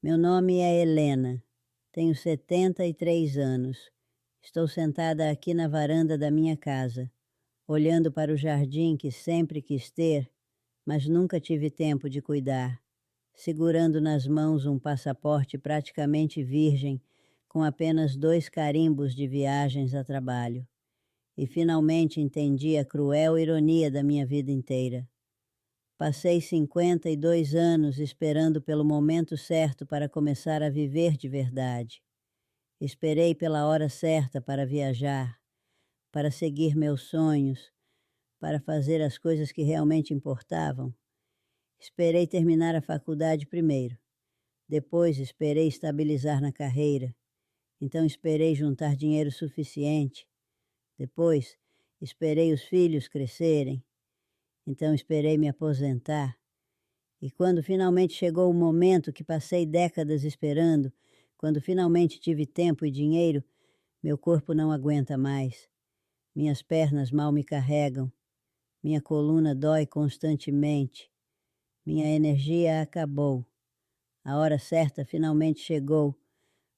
Meu nome é Helena, tenho 73 anos. Estou sentada aqui na varanda da minha casa, olhando para o jardim que sempre quis ter, mas nunca tive tempo de cuidar, segurando nas mãos um passaporte praticamente virgem, com apenas 2 carimbos de viagens a trabalho. E finalmente entendi a cruel ironia da minha vida inteira. Passei 52 anos esperando pelo momento certo para começar a viver de verdade. Esperei pela hora certa para viajar, para seguir meus sonhos, para fazer as coisas que realmente importavam. Esperei terminar a faculdade primeiro. Depois esperei estabilizar na carreira. Então esperei juntar dinheiro suficiente. Depois esperei os filhos crescerem. Então esperei me aposentar. E quando finalmente chegou o momento que passei décadas esperando, quando finalmente tive tempo e dinheiro, meu corpo não aguenta mais. Minhas pernas mal me carregam. Minha coluna dói constantemente. Minha energia acabou. A hora certa finalmente chegou,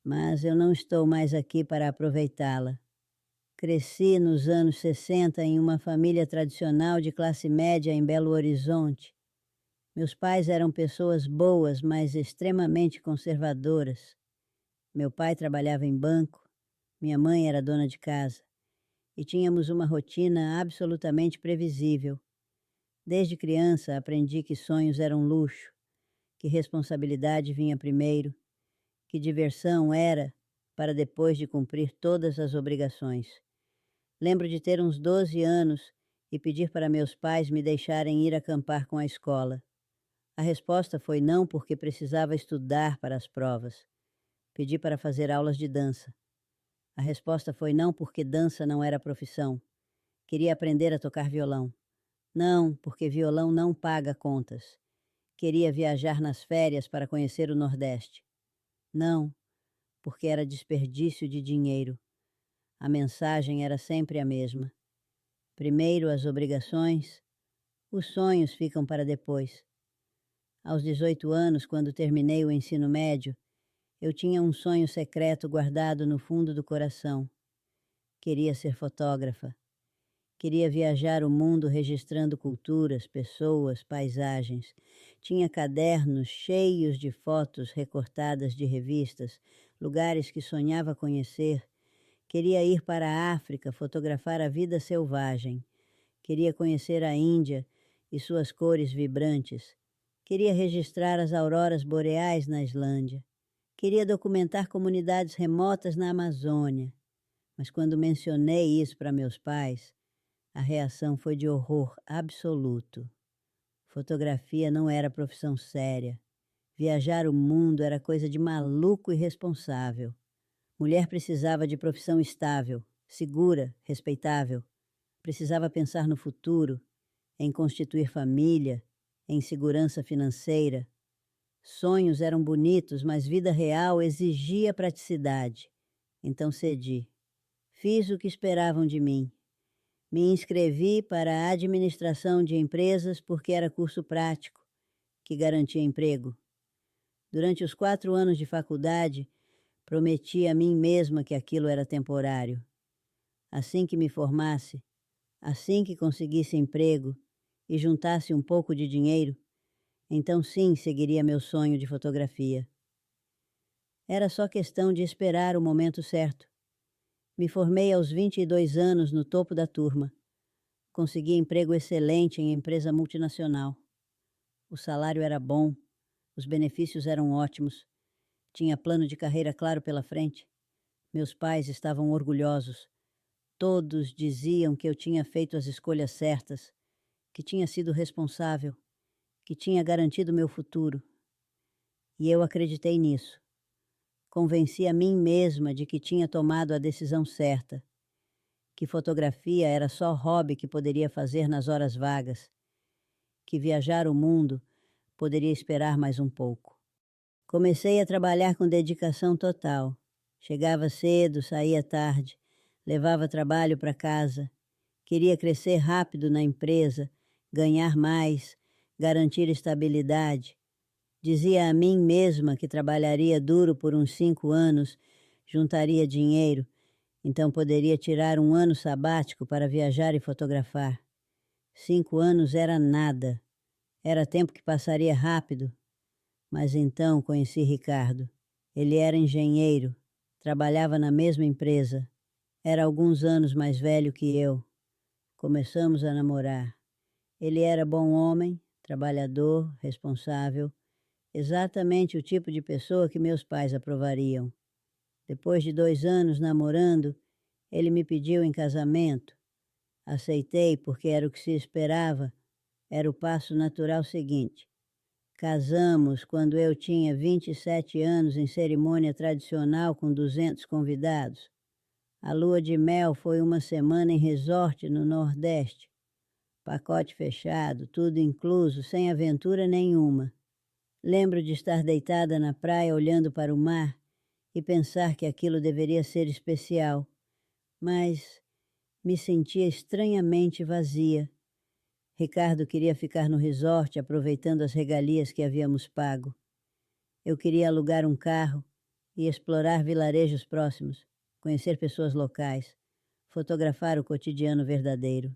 mas eu não estou mais aqui para aproveitá-la. Cresci nos anos 60 em uma família tradicional de classe média em Belo Horizonte. Meus pais eram pessoas boas, mas extremamente conservadoras. Meu pai trabalhava em banco, minha mãe era dona de casa, e tínhamos uma rotina absolutamente previsível. Desde criança aprendi que sonhos eram luxo, que responsabilidade vinha primeiro, que diversão era para depois de cumprir todas as obrigações. Lembro de ter uns 12 anos e pedir para meus pais me deixarem ir acampar com a escola. A resposta foi não, porque precisava estudar para as provas. Pedi para fazer aulas de dança. A resposta foi não, porque dança não era profissão. Queria aprender a tocar violão. Não, porque violão não paga contas. Queria viajar nas férias para conhecer o Nordeste. Não, porque era desperdício de dinheiro. A mensagem era sempre a mesma. Primeiro as obrigações, os sonhos ficam para depois. Aos 18 anos, quando terminei o ensino médio, eu tinha um sonho secreto guardado no fundo do coração. Queria ser fotógrafa. Queria viajar o mundo registrando culturas, pessoas, paisagens. Tinha cadernos cheios de fotos recortadas de revistas, lugares que sonhava conhecer. Queria ir para a África, fotografar a vida selvagem. Queria conhecer a Índia e suas cores vibrantes. Queria registrar as auroras boreais na Islândia. Queria documentar comunidades remotas na Amazônia. Mas quando mencionei isso para meus pais, a reação foi de horror absoluto. Fotografia não era profissão séria. Viajar o mundo era coisa de maluco irresponsável. Mulher precisava de profissão estável, segura, respeitável. Precisava pensar no futuro, em constituir família, em segurança financeira. Sonhos eram bonitos, mas vida real exigia praticidade. Então cedi. Fiz o que esperavam de mim. Me inscrevi para a administração de empresas porque era curso prático, que garantia emprego. Durante os 4 anos de faculdade, prometi a mim mesma que aquilo era temporário. Assim que me formasse, assim que conseguisse emprego e juntasse um pouco de dinheiro, então sim seguiria meu sonho de fotografia. Era só questão de esperar o momento certo. Me formei aos 22 anos no topo da turma. Consegui emprego excelente em empresa multinacional. O salário era bom, os benefícios eram ótimos. Tinha plano de carreira claro pela frente. Meus pais estavam orgulhosos. Todos diziam que eu tinha feito as escolhas certas, que tinha sido responsável, que tinha garantido meu futuro. E eu acreditei nisso. Convenci a mim mesma de que tinha tomado a decisão certa, que fotografia era só hobby que poderia fazer nas horas vagas, que viajar o mundo poderia esperar mais um pouco. Comecei a trabalhar com dedicação total. Chegava cedo, saía tarde, levava trabalho para casa. Queria crescer rápido na empresa, ganhar mais, garantir estabilidade. Dizia a mim mesma que trabalharia duro por uns 5 anos, juntaria dinheiro, então poderia tirar um ano sabático para viajar e fotografar. 5 anos era nada. Era tempo que passaria rápido. Mas então conheci Ricardo. Ele era engenheiro, trabalhava na mesma empresa. Era alguns anos mais velho que eu. Começamos a namorar. Ele era bom homem, trabalhador, responsável, exatamente o tipo de pessoa que meus pais aprovariam. Depois de 2 anos namorando, ele me pediu em casamento. Aceitei porque era o que se esperava, era o passo natural seguinte. Casamos quando eu tinha 27 anos em cerimônia tradicional com 200 convidados. A lua de mel foi uma semana em resort no Nordeste. Pacote fechado, tudo incluso, sem aventura nenhuma. Lembro de estar deitada na praia olhando para o mar e pensar que aquilo deveria ser especial, mas me sentia estranhamente vazia. Ricardo queria ficar no resort aproveitando as regalias que havíamos pago. Eu queria alugar um carro e explorar vilarejos próximos, conhecer pessoas locais, fotografar o cotidiano verdadeiro.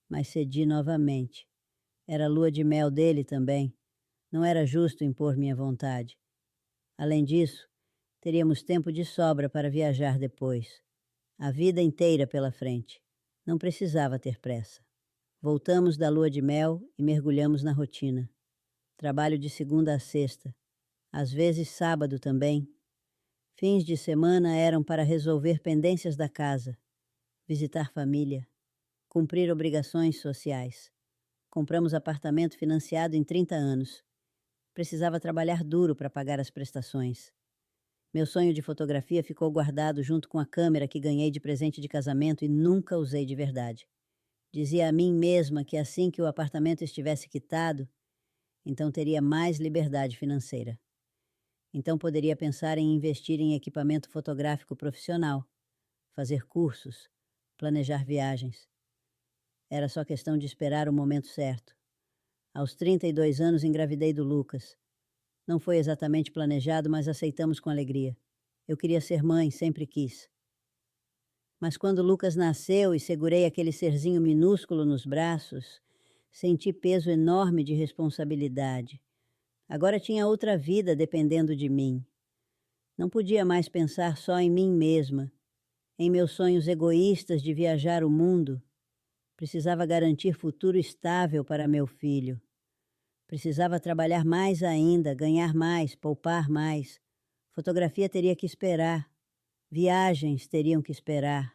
Mas cedi novamente. Era a lua de mel dele também. Não era justo impor minha vontade. Além disso, teríamos tempo de sobra para viajar depois. A vida inteira pela frente. Não precisava ter pressa. Voltamos da lua de mel e mergulhamos na rotina. Trabalho de segunda a sexta. Às vezes sábado também. Fins de semana eram para resolver pendências da casa, visitar família, cumprir obrigações sociais. Compramos apartamento financiado em 30 anos. Precisava trabalhar duro para pagar as prestações. Meu sonho de fotografia ficou guardado junto com a câmera que ganhei de presente de casamento e nunca usei de verdade. Dizia a mim mesma que assim que o apartamento estivesse quitado, então teria mais liberdade financeira. Então poderia pensar em investir em equipamento fotográfico profissional, fazer cursos, planejar viagens. Era só questão de esperar o momento certo. Aos 32 anos engravidei do Lucas. Não foi exatamente planejado, mas aceitamos com alegria. Eu queria ser mãe, sempre quis. Mas quando Lucas nasceu e segurei aquele serzinho minúsculo nos braços, senti peso enorme de responsabilidade. Agora tinha outra vida dependendo de mim. Não podia mais pensar só em mim mesma, em meus sonhos egoístas de viajar o mundo. Precisava garantir futuro estável para meu filho. Precisava trabalhar mais ainda, ganhar mais, poupar mais. Fotografia teria que esperar. Viagens teriam que esperar.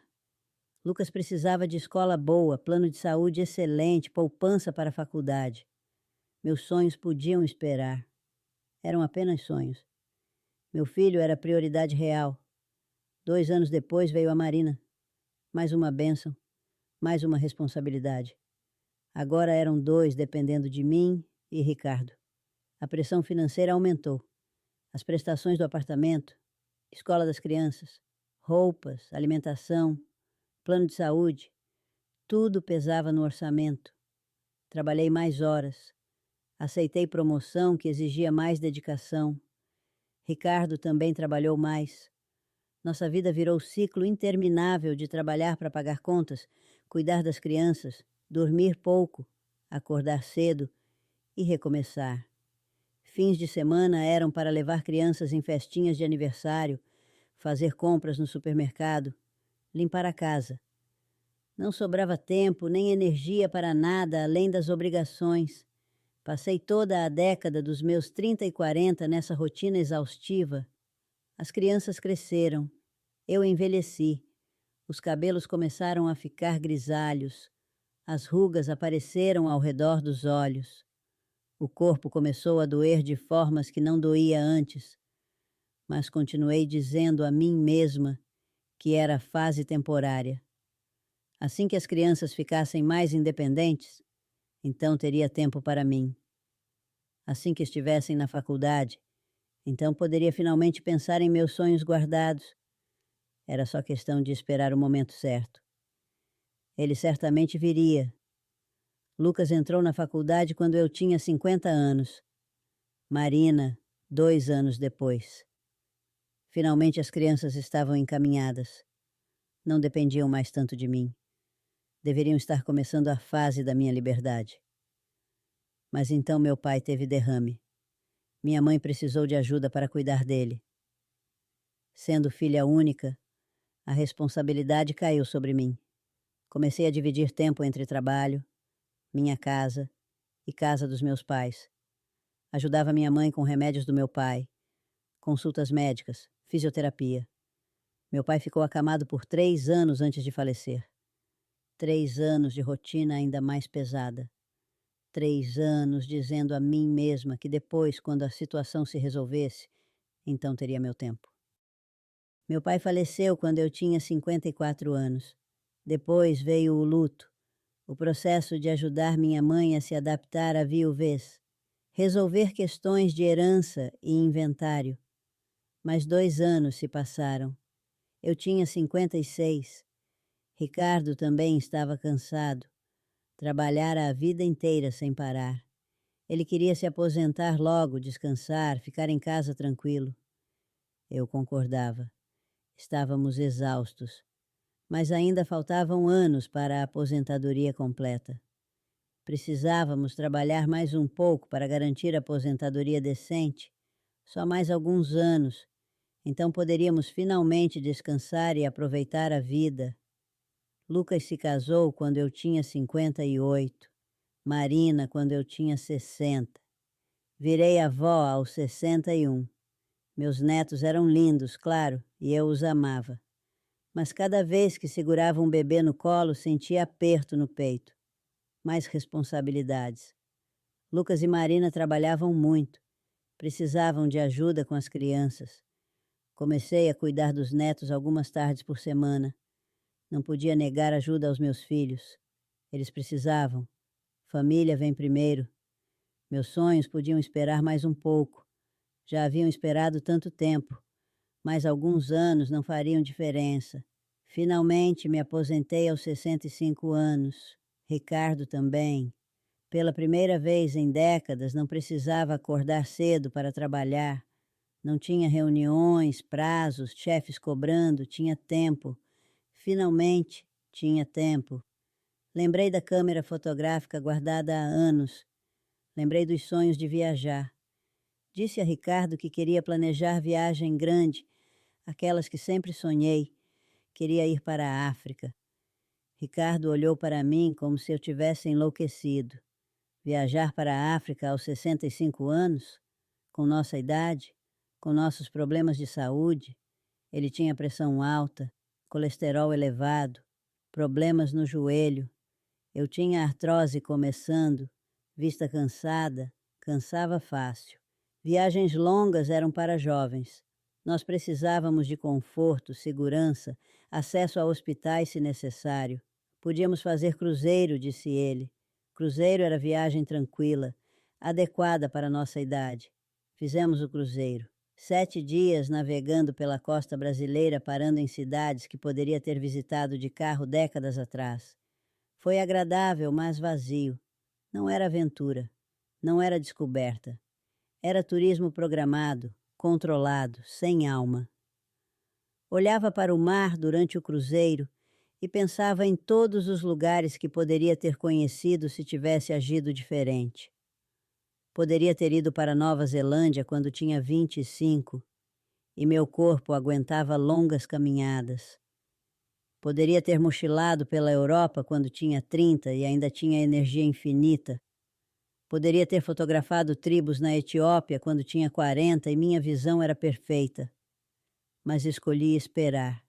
Lucas precisava de escola boa, plano de saúde excelente, poupança para a faculdade. Meus sonhos podiam esperar. Eram apenas sonhos. Meu filho era prioridade real. 2 anos depois veio a Marina. Mais uma bênção, mais uma responsabilidade. Agora eram 2 dependendo de mim e Ricardo. A pressão financeira aumentou. As prestações do apartamento, escola das crianças, roupas, alimentação, plano de saúde, tudo pesava no orçamento. Trabalhei mais horas. Aceitei promoção que exigia mais dedicação. Ricardo também trabalhou mais. Nossa vida virou ciclo interminável de trabalhar para pagar contas, cuidar das crianças, dormir pouco, acordar cedo e recomeçar. Fins de semana eram para levar crianças em festinhas de aniversário, fazer compras no supermercado, limpar a casa. Não sobrava tempo nem energia para nada além das obrigações. Passei toda a década dos meus 30 e 40 nessa rotina exaustiva. As crianças cresceram. Eu envelheci. Os cabelos começaram a ficar grisalhos. As rugas apareceram ao redor dos olhos. O corpo começou a doer de formas que não doía antes. Mas continuei dizendo a mim mesma que era fase temporária. Assim que as crianças ficassem mais independentes, então teria tempo para mim. Assim que estivessem na faculdade, então poderia finalmente pensar em meus sonhos guardados. Era só questão de esperar o momento certo. Ele certamente viria. Lucas entrou na faculdade quando eu tinha 50 anos. Marina, 2 anos depois. Finalmente as crianças estavam encaminhadas. Não dependiam mais tanto de mim. Deveriam estar começando a fase da minha liberdade. Mas então meu pai teve derrame. Minha mãe precisou de ajuda para cuidar dele. Sendo filha única, a responsabilidade caiu sobre mim. Comecei a dividir tempo entre trabalho, minha casa e casa dos meus pais. Ajudava minha mãe com remédios do meu pai, consultas médicas, fisioterapia. Meu pai ficou acamado por 3 anos antes de falecer. 3 anos de rotina ainda mais pesada. 3 anos dizendo a mim mesma que depois, quando a situação se resolvesse, então teria meu tempo. Meu pai faleceu quando eu tinha 54 anos. Depois veio o luto, o processo de ajudar minha mãe a se adaptar à viuvez, resolver questões de herança e inventário. Mas 2 anos se passaram. Eu tinha 56. Ricardo também estava cansado. Trabalhara a vida inteira sem parar. Ele queria se aposentar logo, descansar, ficar em casa tranquilo. Eu concordava. Estávamos exaustos. Mas ainda faltavam anos para a aposentadoria completa. Precisávamos trabalhar mais um pouco para garantir a aposentadoria decente. Só mais alguns anos. Então poderíamos finalmente descansar e aproveitar a vida. Lucas se casou quando eu tinha 58. Marina quando eu tinha 60. Virei avó aos 61. Meus netos eram lindos, claro, e eu os amava. Mas cada vez que segurava um bebê no colo, sentia aperto no peito. Mais responsabilidades. Lucas e Marina trabalhavam muito. Precisavam de ajuda com as crianças. Comecei a cuidar dos netos algumas tardes por semana. Não podia negar ajuda aos meus filhos. Eles precisavam. Família vem primeiro. Meus sonhos podiam esperar mais um pouco. Já haviam esperado tanto tempo. Mais alguns anos não fariam diferença. Finalmente me aposentei aos 65 anos. Ricardo também. Pela primeira vez em décadas não precisava acordar cedo para trabalhar. Não tinha reuniões, prazos, chefes cobrando, tinha tempo. Finalmente tinha tempo. Lembrei da câmera fotográfica guardada há anos. Lembrei dos sonhos de viajar. Disse a Ricardo que queria planejar viagem grande, aquelas que sempre sonhei. Queria ir para a África. Ricardo olhou para mim como se eu tivesse enlouquecido. Viajar para a África aos 65 anos? Com nossa idade? Com nossos problemas de saúde? Ele tinha pressão alta, colesterol elevado, problemas no joelho. Eu tinha artrose começando, vista cansada, cansava fácil. Viagens longas eram para jovens. Nós precisávamos de conforto, segurança, acesso a hospitais se necessário. Podíamos fazer cruzeiro, disse ele. Cruzeiro era viagem tranquila, adequada para nossa idade. Fizemos o cruzeiro. 7 dias navegando pela costa brasileira, parando em cidades que poderia ter visitado de carro décadas atrás. Foi agradável, mas vazio. Não era aventura. Não era descoberta. Era turismo programado, controlado, sem alma. Olhava para o mar durante o cruzeiro e pensava em todos os lugares que poderia ter conhecido se tivesse agido diferente. Poderia ter ido para Nova Zelândia quando tinha 25 e meu corpo aguentava longas caminhadas. Poderia ter mochilado pela Europa quando tinha 30 e ainda tinha energia infinita. Poderia ter fotografado tribos na Etiópia quando tinha 40 e minha visão era perfeita. Mas escolhi esperar.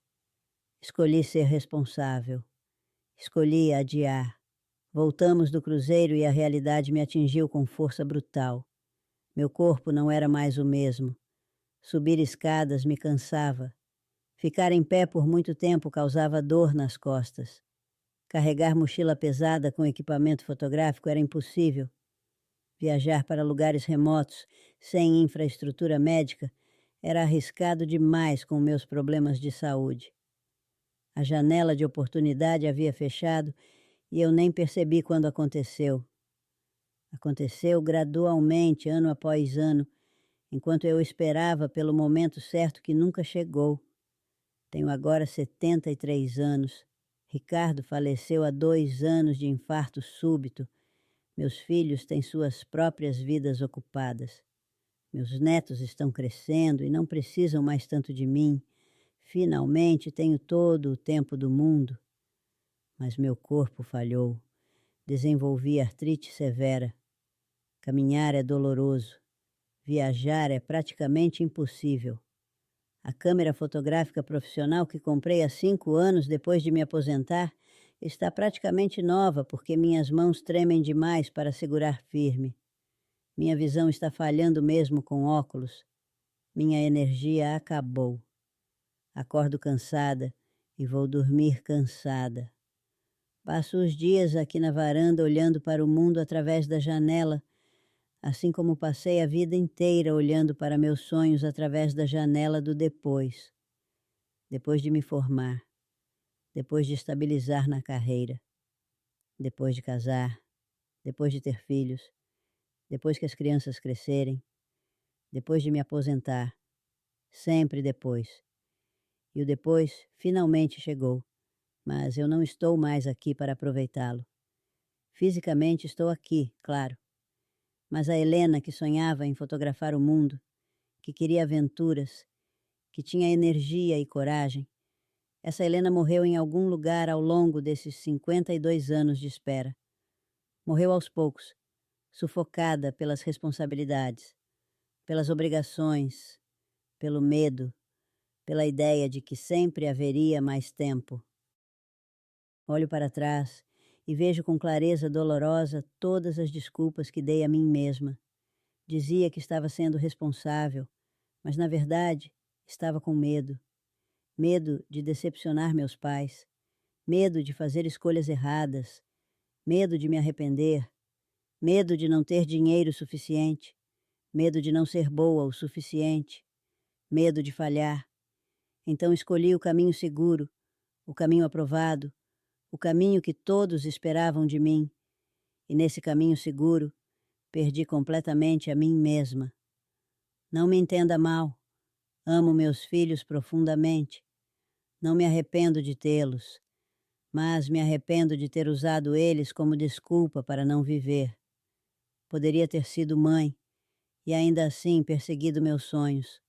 Escolhi ser responsável. Escolhi adiar. Voltamos do cruzeiro e a realidade me atingiu com força brutal. Meu corpo não era mais o mesmo. Subir escadas me cansava. Ficar em pé por muito tempo causava dor nas costas. Carregar mochila pesada com equipamento fotográfico era impossível. Viajar para lugares remotos, sem infraestrutura médica, era arriscado demais com meus problemas de saúde. A janela de oportunidade havia fechado e eu nem percebi quando aconteceu. Aconteceu gradualmente, ano após ano, enquanto eu esperava pelo momento certo que nunca chegou. Tenho agora 73 anos. Ricardo faleceu há 2 anos de infarto súbito. Meus filhos têm suas próprias vidas ocupadas. Meus netos estão crescendo e não precisam mais tanto de mim. Finalmente tenho todo o tempo do mundo. Mas meu corpo falhou. Desenvolvi artrite severa. Caminhar é doloroso. Viajar é praticamente impossível. A câmera fotográfica profissional que comprei há 5 anos depois de me aposentar está praticamente nova porque minhas mãos tremem demais para segurar firme. Minha visão está falhando mesmo com óculos. Minha energia acabou. Acordo cansada e vou dormir cansada. Passo os dias aqui na varanda olhando para o mundo através da janela, assim como passei a vida inteira olhando para meus sonhos através da janela do depois. Depois de me formar, depois de estabilizar na carreira, depois de casar, depois de ter filhos, depois que as crianças crescerem, depois de me aposentar, sempre depois. E o depois finalmente chegou, mas eu não estou mais aqui para aproveitá-lo. Fisicamente estou aqui, claro, mas a Helena que sonhava em fotografar o mundo, que queria aventuras, que tinha energia e coragem, essa Helena morreu em algum lugar ao longo desses 52 anos de espera. Morreu aos poucos, sufocada pelas responsabilidades, pelas obrigações, pelo medo, pela ideia de que sempre haveria mais tempo. Olho para trás e vejo com clareza dolorosa todas as desculpas que dei a mim mesma. Dizia que estava sendo responsável, mas na verdade estava com medo. Medo de decepcionar meus pais, medo de fazer escolhas erradas, medo de me arrepender, medo de não ter dinheiro suficiente, medo de não ser boa o suficiente, medo de falhar. Então escolhi o caminho seguro, o caminho aprovado, o caminho que todos esperavam de mim, e nesse caminho seguro perdi completamente a mim mesma. Não me entenda mal, amo meus filhos profundamente, não me arrependo de tê-los, mas me arrependo de ter usado eles como desculpa para não viver. Poderia ter sido mãe e ainda assim perseguido meus sonhos.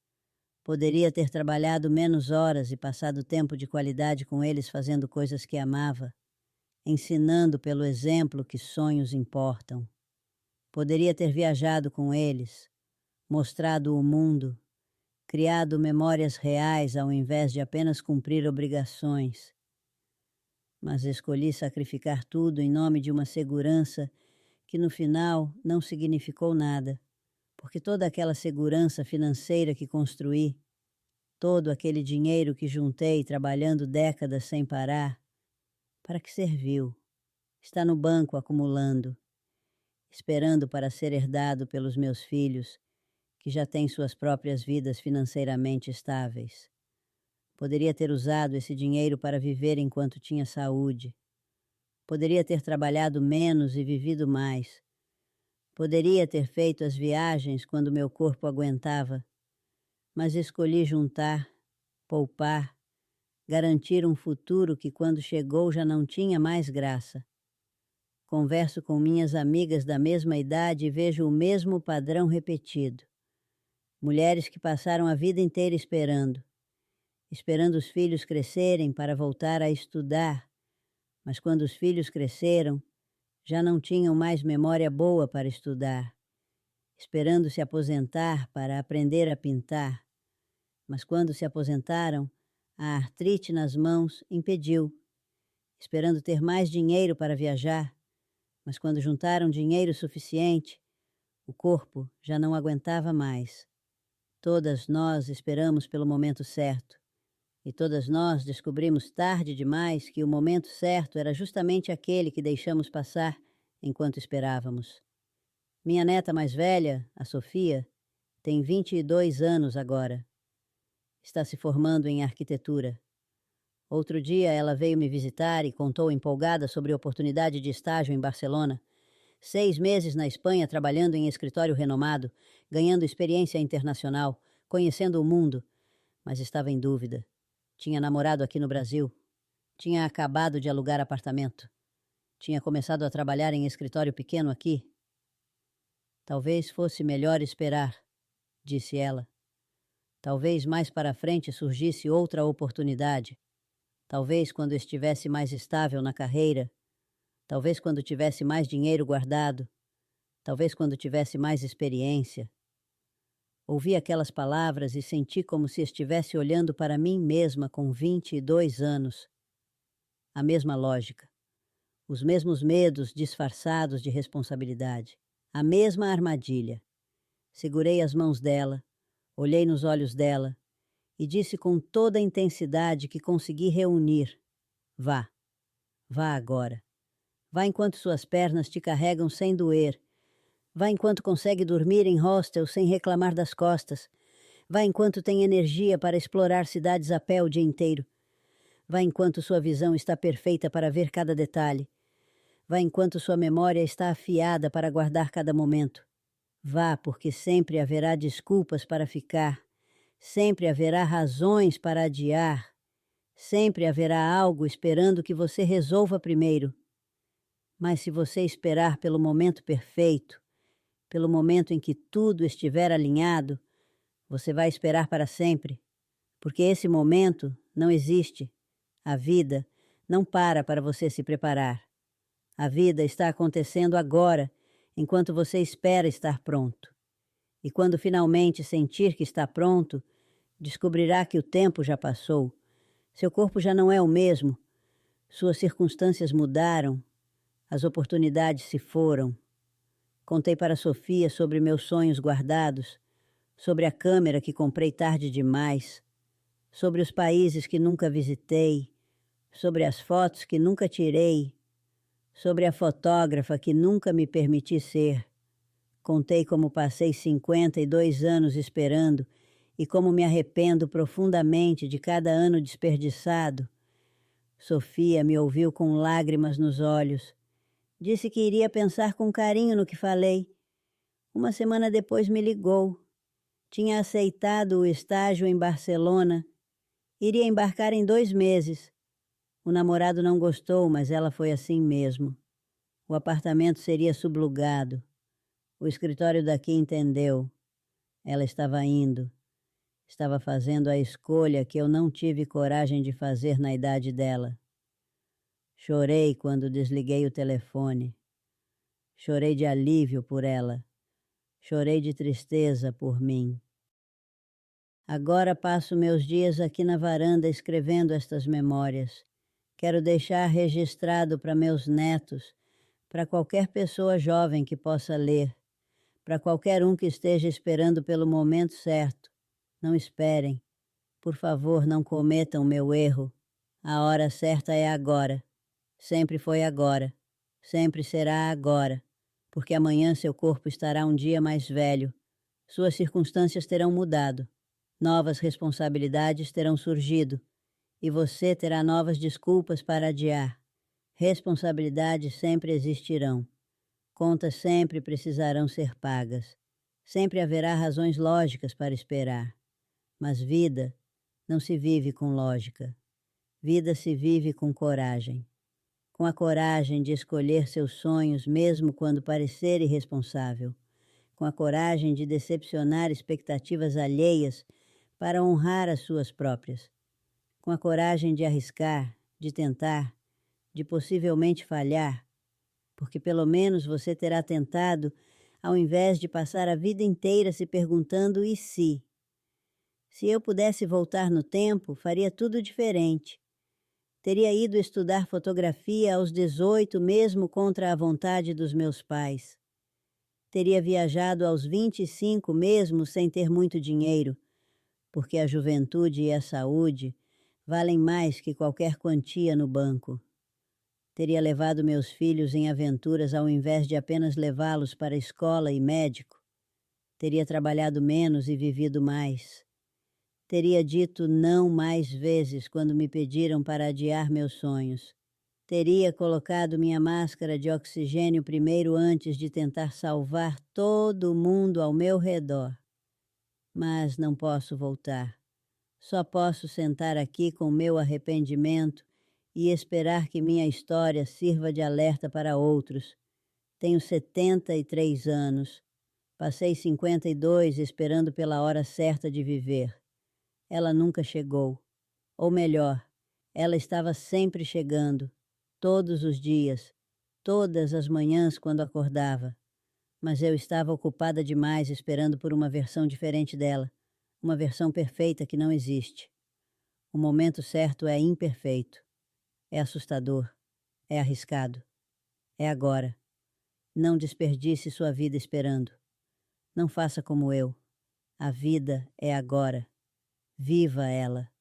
Poderia ter trabalhado menos horas e passado tempo de qualidade com eles fazendo coisas que amava, ensinando pelo exemplo que sonhos importam. Poderia ter viajado com eles, mostrado o mundo, criado memórias reais ao invés de apenas cumprir obrigações. Mas escolhi sacrificar tudo em nome de uma segurança que no final não significou nada, porque toda aquela segurança financeira que construí, todo aquele dinheiro que juntei trabalhando décadas sem parar, para que serviu? Está no banco acumulando, esperando para ser herdado pelos meus filhos, que já têm suas próprias vidas financeiramente estáveis. Poderia ter usado esse dinheiro para viver enquanto tinha saúde. Poderia ter trabalhado menos e vivido mais. Poderia ter feito as viagens quando meu corpo aguentava, mas escolhi juntar, poupar, garantir um futuro que quando chegou já não tinha mais graça. Converso com minhas amigas da mesma idade e vejo o mesmo padrão repetido. Mulheres que passaram a vida inteira esperando os filhos crescerem para voltar a estudar, mas quando os filhos cresceram, já não tinham mais memória boa para estudar, esperando se aposentar para aprender a pintar, mas quando se aposentaram, a artrite nas mãos impediu, esperando ter mais dinheiro para viajar, mas quando juntaram dinheiro suficiente, o corpo já não aguentava mais. Todas nós esperamos pelo momento certo, e todas nós descobrimos tarde demais que o momento certo era justamente aquele que deixamos passar enquanto esperávamos. Minha neta mais velha, a Sofia, tem 22 anos agora. Está se formando em arquitetura. Outro dia ela veio me visitar e contou empolgada sobre a oportunidade de estágio em Barcelona. 6 meses na Espanha trabalhando em escritório renomado, ganhando experiência internacional, conhecendo o mundo, mas estava em dúvida. Tinha namorado aqui no Brasil. Tinha acabado de alugar apartamento. Tinha começado a trabalhar em escritório pequeno aqui. Talvez fosse melhor esperar, disse ela. Talvez mais para frente surgisse outra oportunidade. Talvez quando estivesse mais estável na carreira. Talvez quando tivesse mais dinheiro guardado. Talvez quando tivesse mais experiência. Ouvi aquelas palavras e senti como se estivesse olhando para mim mesma com 22 anos. A mesma lógica. Os mesmos medos disfarçados de responsabilidade. A mesma armadilha. Segurei as mãos dela, olhei nos olhos dela e disse com toda a intensidade que consegui reunir: vá, vá agora. Vá enquanto suas pernas te carregam sem doer. Vá enquanto consegue dormir em hostel sem reclamar das costas. Vá enquanto tem energia para explorar cidades a pé o dia inteiro. Vá enquanto sua visão está perfeita para ver cada detalhe. Vá enquanto sua memória está afiada para guardar cada momento. Vá, porque sempre haverá desculpas para ficar. Sempre haverá razões para adiar. Sempre haverá algo esperando que você resolva primeiro. Mas se você esperar pelo momento perfeito, pelo momento em que tudo estiver alinhado, você vai esperar para sempre, porque esse momento não existe. A vida não para você se preparar. A vida está acontecendo agora, enquanto você espera estar pronto. E quando finalmente sentir que está pronto, descobrirá que o tempo já passou. Seu corpo já não é o mesmo. Suas circunstâncias mudaram. As oportunidades se foram. Contei para Sofia sobre meus sonhos guardados, sobre a câmera que comprei tarde demais, sobre os países que nunca visitei, sobre as fotos que nunca tirei, sobre a fotógrafa que nunca me permiti ser. Contei como passei 52 anos esperando e como me arrependo profundamente de cada ano desperdiçado. Sofia me ouviu com lágrimas nos olhos. Disse que iria pensar com carinho no que falei. Uma semana depois me ligou. Tinha aceitado o estágio em Barcelona. Iria embarcar em 2 meses. O namorado não gostou, mas ela foi assim mesmo. O apartamento seria sublugado. O escritório daqui entendeu. Ela estava indo. Estava fazendo a escolha que eu não tive coragem de fazer na idade dela. Chorei quando desliguei o telefone. Chorei de alívio por ela. Chorei de tristeza por mim. Agora passo meus dias aqui na varanda escrevendo estas memórias. Quero deixar registrado para meus netos, para qualquer pessoa jovem que possa ler, para qualquer um que esteja esperando pelo momento certo. Não esperem. Por favor, não cometam o meu erro. A hora certa é agora. Sempre foi agora. Sempre será agora. Porque amanhã seu corpo estará um dia mais velho. Suas circunstâncias terão mudado. Novas responsabilidades terão surgido. E você terá novas desculpas para adiar. Responsabilidades sempre existirão. Contas sempre precisarão ser pagas. Sempre haverá razões lógicas para esperar. Mas vida não se vive com lógica. Vida se vive com coragem. Com a coragem de escolher seus sonhos mesmo quando parecer irresponsável. Com a coragem de decepcionar expectativas alheias para honrar as suas próprias. Com a coragem de arriscar, de tentar, de possivelmente falhar, porque pelo menos você terá tentado ao invés de passar a vida inteira se perguntando e se? Se eu pudesse voltar no tempo, faria tudo diferente. Teria ido estudar fotografia aos 18, mesmo contra a vontade dos meus pais. Teria viajado aos 25, mesmo sem ter muito dinheiro, porque a juventude e a saúde valem mais que qualquer quantia no banco. Teria levado meus filhos em aventuras ao invés de apenas levá-los para a escola e médico. Teria trabalhado menos e vivido mais. Teria dito não mais vezes quando me pediram para adiar meus sonhos. Teria colocado minha máscara de oxigênio primeiro antes de tentar salvar todo mundo ao meu redor. Mas não posso voltar. Só posso sentar aqui com meu arrependimento e esperar que minha história sirva de alerta para outros. Tenho 73 anos. Passei 52 esperando pela hora certa de viver. Ela nunca chegou. Ou melhor, ela estava sempre chegando, todos os dias, todas as manhãs quando acordava. Mas eu estava ocupada demais esperando por uma versão diferente dela, uma versão perfeita que não existe. O momento certo é imperfeito. É assustador. É arriscado. É agora. Não desperdice sua vida esperando. Não faça como eu. A vida é agora. Viva ela.